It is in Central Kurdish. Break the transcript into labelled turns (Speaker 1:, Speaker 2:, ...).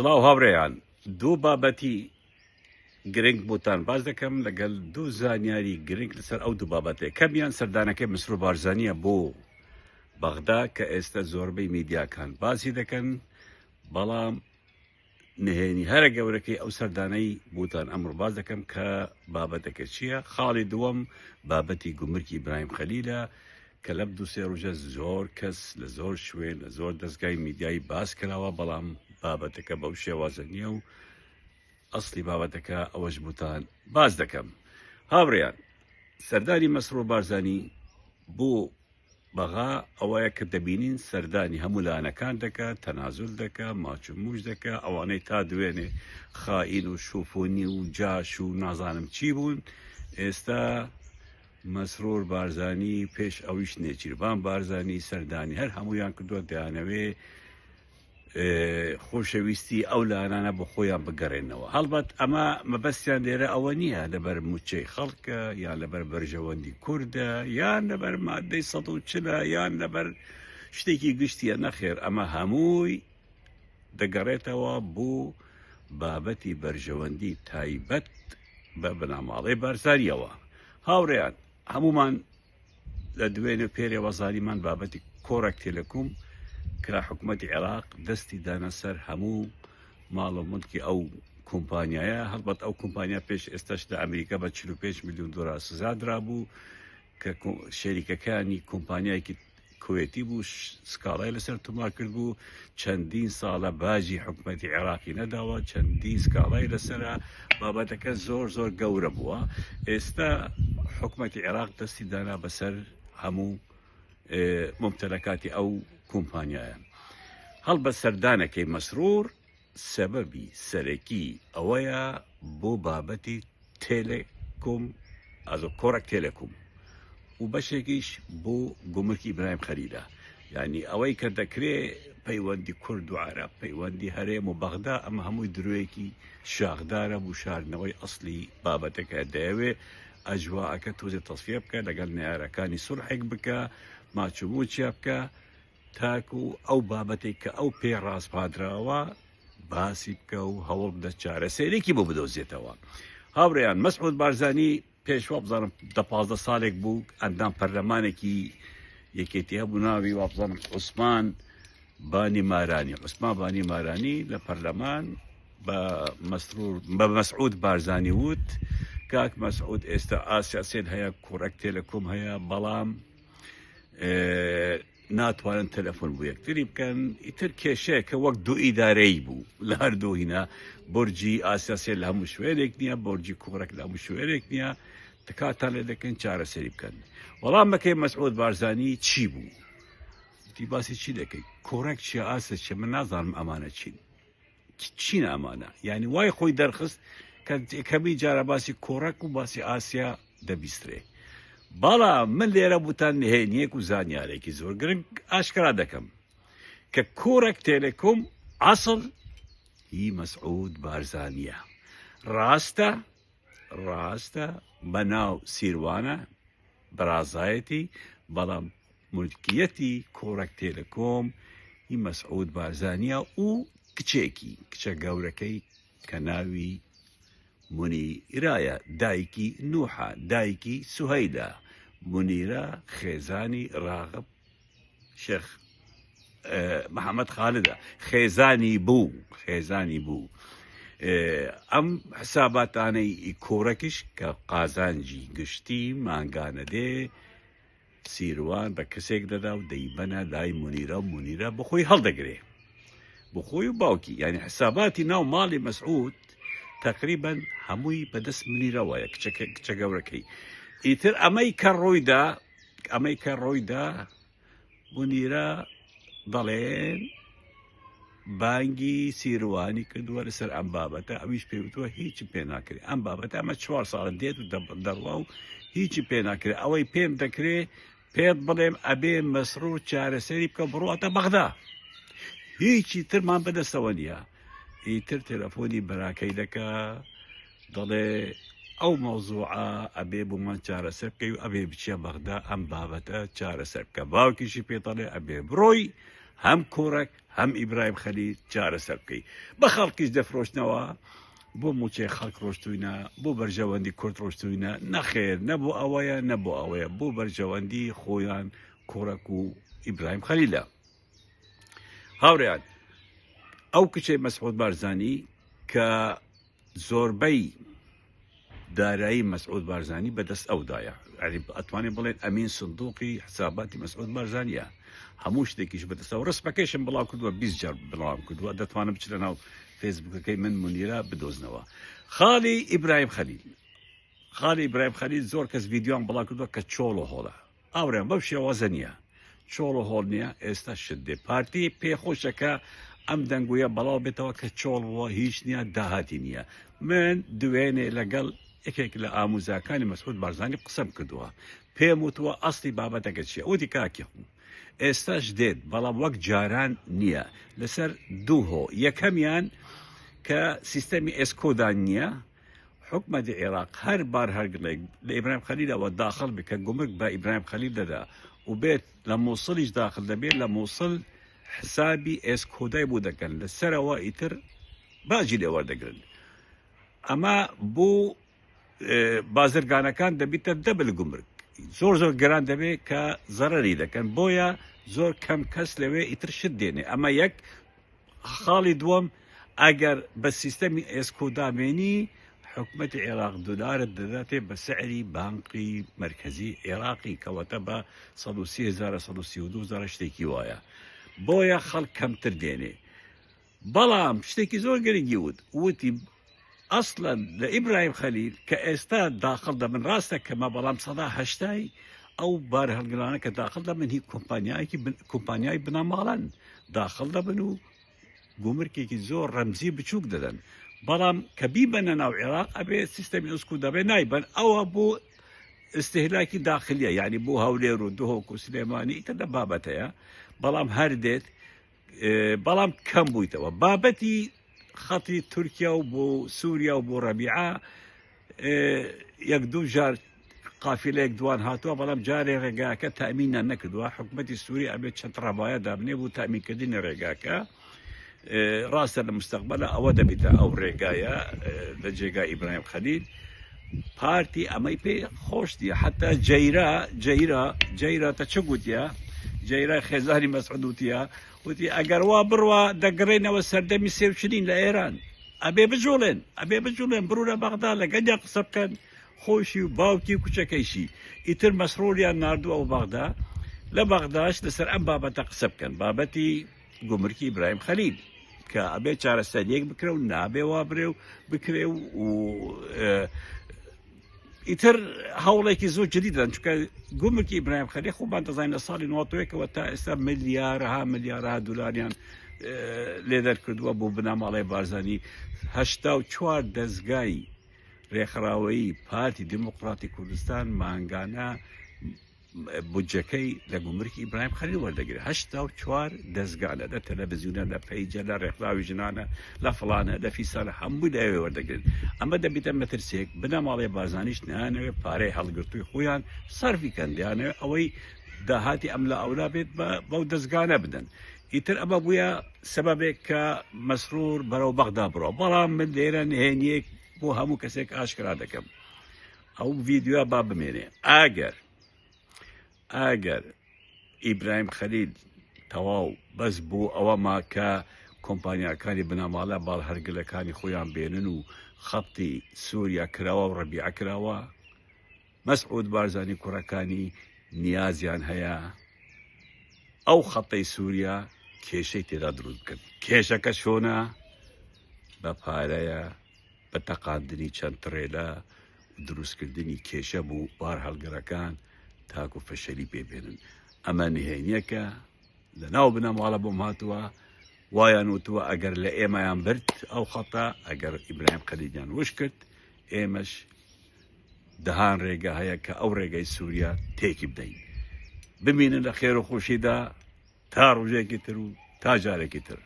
Speaker 1: سڵاو هاوڕێیان دوو بابەتی گرنگ بۆتان باز دەکەم لەگەڵ دوو زانیاری گرنگ لەسەر ئەو دوو بابەتەیە. کەمیان سەردانەکەی مسرور بارزانیە بۆ بەغدا کە ئێستا زۆربەی میدیاکان باسی دەکەن، بەڵام نهێنی هەرە گەورەکەی ئەو سەردانەی بۆتان ئەمڕۆ باز دەکەم کە بابەتەکە چییە. خاڵی دووەم بابەتی گومرکی ئیبراهیم خەلیلە کە لەم دوو سێ ڕۆژە زۆر کەس لە زۆر شوێن لە زۆر دەستگای میدیایی باس کراوە، بەڵام بابەتەکە بەو شێوازە نییە و ئەسلی بابەتەکە ئەوەش بوتان باز دەکەم. هاوڕێیان سەردانی مسرور بارزانی بۆ بەغا ئەوەیە کە دەبینین سەردانی هەموو لایەنەکان دەکات، تەنازل دەکات، ماچموش دەکات، ئەوانەی تا دوێنێ خائین و شوفۆنی و جاش و نازانم چی بوون. ئێستا مسرور بارزانی پێش ئەویش نێچیروان بارزانی سەردانی هەر هەمویان کردووە دەیانەوێ خۆشەویستی ئەو لایەنانە بۆ خۆیان بگەڕێنەوە. هەڵبەت ئەمە مەبەستیان لێرە ئەوە نییە لەبەر موچەی خەڵکە یان لەبەر بەرژەوەندی کووردە یان لەبەر مادەی ١٤ یان لەبەر شتێکی گشتیە. نەخێر، ئەمە هەمووی دەگەڕێتەوە بۆ بابەتی بەرژەوەندی تایبەت بە بنەماڵەی بارزانیەوە. هاوڕێیان هەمومان لە دوێنێ پێرێوە زانیمان بابەتی کۆڕەک تێلەکۆم کە حکوومەتی عێراق دەستی دانە سەر هەموو ماڵ و ملکی ئەو کۆمپانیایە. هەڵبەت ئەو کۆمپانیا پێش ئێستاش لە ئەمریکا بە 45 میلیۆن دۆلار سزا درابوو کە شەریکەکانی کۆمپانیایەکی کوێتی بوو، سکاڵای لەسەر تۆمار کرد بوو، چەندین ساڵە باژی حکوومەتی عێراقی نەداوە، چەندین سکاڵای لەسرە، بابەتەکە زۆر زۆر گەورە بووە. ئێستا حکوومەتی عێراق دەستی دانا بەسەر هەموو ممتلەکاتی ئەو کۆمپانیایە. هەڵبەت سەردانەکەی مسرور سەبەبی سەرەکی ئەوەیە بۆ بابەتی تێلێکۆم کۆڕەک تێلێکۆم و بەشێکیش بۆ گومرکی ئیبراهیم خەلیلە، یعنی ئەوەی کە دەکرێت پەیوەندی کورد و عەرەب، پەیوەندی هەرێم و بەغدا، ئەمە هەمووی درۆیەکی شاخدارە بۆ شاردنەوەی ئەسلی بابەتەکە. دەیەوێت ئەجواءەکە تۆزێ تەسفیە بکە، لەگەڵ نێارەکانی سولحێک بکە، ماچوموچیا بکە، تاکو ئەو بابەتێک کە ئەو پێ ڕاستپادراوە باسی بکە و هەوڵ بدە چارەسەرێکی بۆ بدۆزێتەوە. هاوڕێیان مسعود بارزانی پێشوا بزانم 15 ساڵێک بوو ئەندام پەرلەمانێکی یەکێتی هەبوو، ناوی وابزانم عوسمان بانی مارانی. عوسمان بانی مارانی لە پەرلەمان بە مسعود بارزانی وت کاک مسعود ئێستا ئاسیا سێن هەیە، کۆڕەک تێلەکۆم هەیە، بەڵام ناتوانن تەلەفۆن بۆ یەکتری بکەن. ئیتر کێشەیەکە وەک دوو ئیدارەی بوو لە هەردوو هینە، بۆرجی ئاسیا سێن لە هەموو شوێنێک نییە، بۆرجی کۆڕەک لە هەموو شوێنێک نییە، تکاتان لێ دەکەن چارەسەری بکەن. وەڵامەکەی مسعود بارزانی چی بوو؟ وتی باسی چی دەکەی؟ کۆڕەک چیە، ئاسیا چیە؟ من نازانم ئەمانە چین، چین ئەمانە؟ یعنی وای خۆی دەرخست کە کەمی جارە باسی کۆڕەک و باسی ئاسیا دەبیسترێ. بەڵام من لێرە بوتان نهێنیەک و زانیارێکی زۆر گرنگ ئاشکرا دەکەم کە کۆڕەک تێلێکۆم ئەسڵ هی مسعود بارزانیە. ڕاستە بەناو سیروانە بەرازایەتی، بەڵام مولکیەتی کۆڕەک تێلێکۆم هی مسعود بارزانیە و کچێکی کچە گەورەکەی کە ناوی منیرایە، دایکی نوحە، دایکی سوهەیلە. منیرە خێزانی ڕاغب شێخ محەممەد خالدە، خێزانی بوو. ئەم حساباتانەی کۆڕەکیش کە قازانجی گشتی مانگانە دێ سیروان بە کەسێک دەدا و دەیبەنە لای منیرە و منیرە بخۆی هەڵدەگرێ، بخۆی و باوکی. یعنی حساباتی ناو ماڵی مسعود تقریبا هەمووی بەدەست منیرەوەیە، کچە گەورەکەی. ئیتر ئەمەی کە ڕۆیدا منیرە دەڵێن بانگی سیروانی کردووە لەسەر ئەم بابەتە، ئەویش پێوتووە هیچی پێ ناکرێت. ئەم بابەتە ئەمە 4 ساڵە دێت و دەڕوا و هیچی پێ ناکرێت. ئەوەی پێم دەکرێت پێت بڵێم ئەبێ مسرور چارەسەری بکە بڕاتە بەغدا، هیچی ترمان بەدەستەوە نییە. ئیتر تەلەفۆنی بەراکەی دەکە، دەڵێ ئەو مەوزوعە ئەبێ بوومان چارەسەر بکەی و ئەبێ بچیە بەغدا ئەم بابەتە چارەسەر بکە. باوکیشی پێ دەڵێ ئەبێ بڕۆی هەم کۆڕک هەم ئیبراهیم خەلیل چارەسەر بکەیت بە خەڵکیش دەفرۆشتنەوە بۆ موچەی خەڵک ڕۆشتوینە بۆ بەرژەوەندی کورد ڕۆشتوینە نەخێر نەبوو ئەوەیە نەبوو ئەوەیە بۆ بەرژەوەندی خۆیان کۆڕک و ئیبراهیم خەلیلە. هاوڕێیان ئەو کچەی مەسعود بارزانی کە زۆربەی دارایی مەسعود بارزانی بەدەست ئەودایە ئەتوانێت بڵێن ئەمین سندوقی حساباتی مەسعود بارزانیە هەموو شتێکیش بەدەستەوە ڕسپەکەیشم بڵاو کردووە 20 جار بڵاوم کردووە دەتوانم بچ لەناو فێسبوکەکەی من منیرە بدۆزنەوە. خاڵی ئیبراهیم خەلیل زۆر کەس ڤیدیۆیان بڵاو کردووە کە چۆڵ و هۆڵە ئاوڕێن بەو شێوازە نییە چۆڵ و هۆڵ نییە ئێستا شت دێ پارتی پێخۆشەکە ئەم دەنگویە بەڵاو بێتەوە کە چۆڵەوە هیچ نییە داهاتی نییە. من دوێنێ لەگەڵ یەکێک لە ئاموزاکانی مەسعود بارزانی قسەم کردووە پێم وتووە ئەسڵی بابەتەکە چیە وتی کاکی ئێستاش دێت بەڵام وەک جاران نییە لەسەر دوو هۆ یەکەمیان کە سیستەمی ئێسکۆدان نییە حکومەتی عێراق هەر بار هەرگڵێک لە ئیبراهیم خەلیلەوە داخل بکە گومرگ بە ئیبراهیم خەلیل دەدا و بێت لە مووسڵیش داخل دەبێت لە مووسڵ حسابی ئێسکۆدای بوو دەکەن لەسەرەوە ئیتر باجی لێوەردەگرن ئەمە بوو بازرگانەکان دەبیتە دەبل گومرگ زۆر گەران دەبێت کە زەرەری دەکەن بۆیە زۆر کەم کەس لەوێ ئیتر شت دێنێ ئەمە یەک. خاڵی دووەم ئەگەر بە سیستەمی ئێسکۆدامێنی حکومەتی عێراق دولارت دەداتێ بە سعری بانقی مرکزی عێراقی کەواتە بە 132,000 شتێکی وایە بۆیە خەڵک کەمتر دێنێ. بەڵام شتێکی زۆر گرنگی وتی ئەسڵەن لە ئیبراهیم خەلیل کە ئێستا داخل دەبن ڕاستە کەمە بەڵام 180 ئەو بار هەڵگرانە کە داخل دەبن هی کۆمپانیای بنەماڵەن داخل دەبن و گومرکێکی زۆر ڕەمزی بچووک دەدەن بەڵام کە بیبەنە ناو عێراق ئەبێ سیستەمی ئوسکو دەبێ نایبن ئەوە بۆ استهلاکی داخلیە یعنی بۆ هەولێر و دهۆک و سلێمانی ئیتر لە بابەتەیە بەڵام هەر دێت بەڵام کەم بوویتەوە بابەتی خەتی تورکیا و بۆ سووریا و بۆ ڕەبیعە یەک دوو جار قافلەیەک دوان هاتووە بەڵام جارێ ڕێگاکە تامینە نەکردووە حکومەتی سووری ئەبێت چەند ڕەبایە دابنێ بوو تامینکردنی ڕێگاکە ڕاستە لە مستەقبەلە ئەوە دەبێتە ئەو ڕێگایە لە جێگای ئیبراهیم خەلیل پارتی ئەمەی پێ خۆشتیە حتا جەیرە تە چ گوتیە جەیرای خێزانی مەسعود وتیە وتی ئەگەر وا بڕوە دەگەڕێنەوە سەردەمی سێوچنین لە ئێران ئەبێ بجوڵێن بڕورە بەغدا لەگەڵیا قسە بکەن خۆشی و باوکی و کوچەکەیشی ئیتر مەسرۆریان ناردووە و بەغدا لە بەغداش لەسەر ئەم بابەتە قسە بکەن بابەتی گومرکی ئیبراهیم خەلیل کە ئەبێ چارەسەریەک بکرێ و نابێ وا برێ و بکرێ و ئیتر هەوڵێکی زۆر جدیدن چونکە گومرکی ئیبراهیم خەلیل خۆمان دەزانین لە ساڵی 91ەوە تا ئێستا ملیارها دولاریان لێدەرکردووە بۆ بنەماڵەی بارزانی 84 دەستگای ڕێکخراوەیی پارتی دیموقراتی کوردستان مانگانە بودجەکەی لە گومرکی ئیبراهیم خەلیل وەردەگرێت 84 دەستگانە لە تەلەڤیزیونە لە پەیجە لە ڕێکخراوی ژنانە لە فڵانە لە فیسانە هەمووی لەوێ وەردەگرێت ئەمە دەبیتە مەترسێک بنەماڵەی بارزانیش نایانەوێت پارەی هەڵگرتووی خۆیان سەرفیکەن دەیانەوێت ئەوەی داهاتی ئەم لە ئەولا بێت بەو دەستگانە بدەن ئیتر ئەمە بووە سەبەبێک کە مەسرور بەرەو بەغدا بڕۆ بەڵام من لێرە نهێنیەک بۆ هەموو کەسێک ئاشکرا دەکەم ئەو ڤیدیۆ با بمێنێ ئەگەر ئیبراهیم خەلیل تەواو بەس بۆ ئەوەما کە کۆمپانیاکانی بنەماڵە باڵ هەرگلەکانی خۆیان بێنن و خەڵتی سووریا کراوە و ڕەبیعە کراوە مەسعود بارزانی کوڕەکانی نیازیان هەیە ئەو خەڵتەی سووریا کێشەی تێدا دروست بکەن کێشەکە چۆنە بە پارەیە بە تەقاندنی چەند تڕێلە دروستکردنی کێشە بوو بار هەڵگرەکان تاکو فەشەلی پێبێنن ئەمە نهێنیەکە لە ناو بنەماڵە بۆم هاتووە وایان وتووە ئەگەر لە ئێمەیان برد ئەو خەڵتە ئەگەر ئیبراهیم خەلیلیان وش کرد ئێمەش دەهان ڕێگە هەیە کە ئەو ڕێگەی سووریا تێکی بدەین بمینن لە خێر و خۆشیدا تا ڕۆژێکی تر و تا جارێکی تر